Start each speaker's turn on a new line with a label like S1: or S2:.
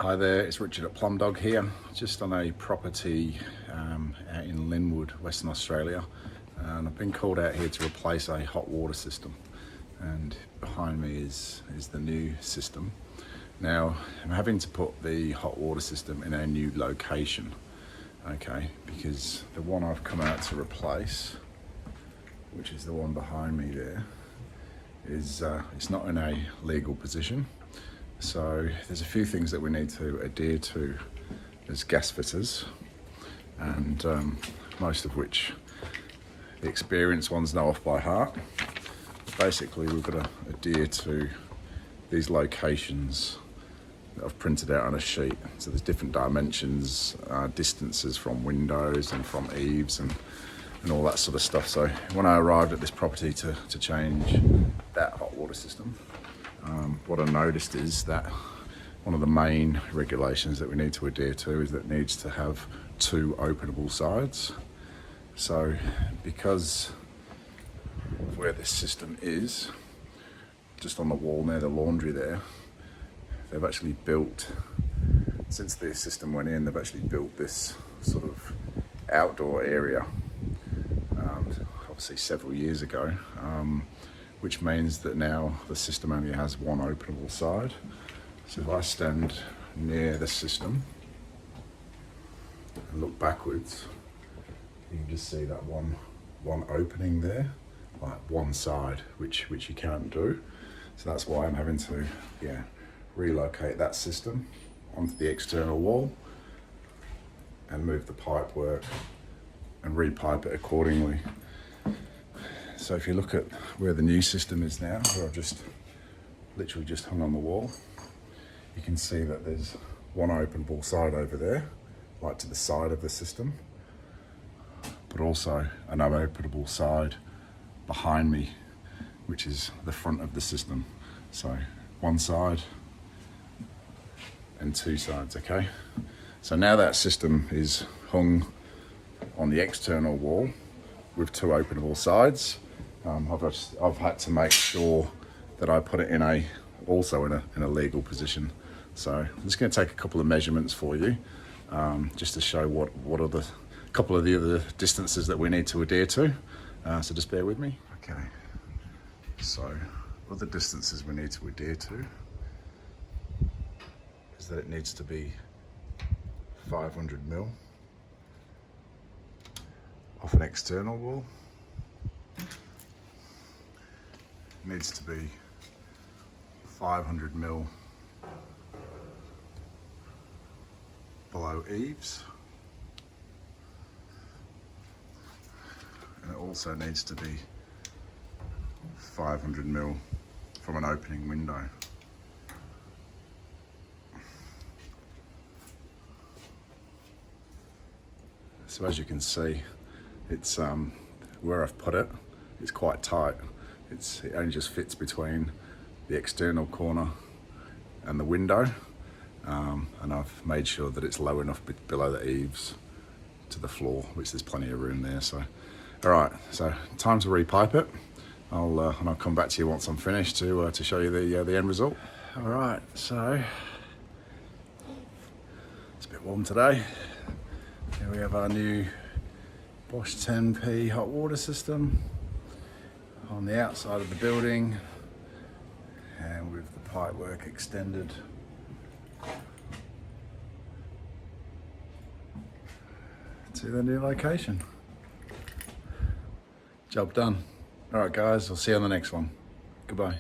S1: Hi there, it's Richard at Plumbdog here, just on a property out in Lynwood, Western Australia, and I've been called out here to replace a hot water system, and behind me is the new system. Now I'm having to put the hot water system in a new location, okay, because the one I've come out to replace, which is the one behind me there, is it's not in a legal position. So there's a few things that we need to adhere to as gas fitters, and most of which the experienced ones know off by heart. Basically, we've got to adhere to these locations that I've printed out on a sheet. So there's different dimensions, distances from windows and from eaves and all that sort of stuff. So when I arrived at this property to change that hot water system, what I noticed is that one of the main regulations that we need to adhere to is that it needs to have two openable sides. So because of where this system is, just on the wall near the laundry there, they've actually built, since the system went in, they've actually built this sort of outdoor area, obviously several years ago, which means that now the system only has one openable side. So if I stand near the system and look backwards, you can just see that one opening there, like one side, which you can't do. So that's why I'm having to relocate that system onto the external wall and move the pipe work and repipe it accordingly. So if you look at where the new system is now, where I've just literally just hung on the wall, you can see that there's one openable side over there, like to the side of the system, but also an unopenable side behind me, which is the front of the system. So one side and two sides, okay? So now that system is hung on the external wall with two openable sides. I've had to make sure that I put it also in a legal position. So I'm just going to take a couple of measurements for you, just to show what are the couple of the other distances that we need to adhere to. So just bear with me. Okay. So other distances we need to adhere to is that it needs to be 500 mil off an external wall. Needs to be 500 mil below eaves, and it also needs to be 500 mil from an opening window. So as you can see, it's where I've put it, it's quite tight. It only just fits between the external corner and the window, and I've made sure that it's low enough below the eaves to the floor, which there's plenty of room there. So, all right, so time to repipe it. I'll come back to you once I'm finished to show you the end result. All right, so it's a bit warm today. Here we have our new Bosch 10P hot water system on the outside of the building, and with the pipe work extended to the new location. Job done. All right guys, I'll see you on the next one. Goodbye.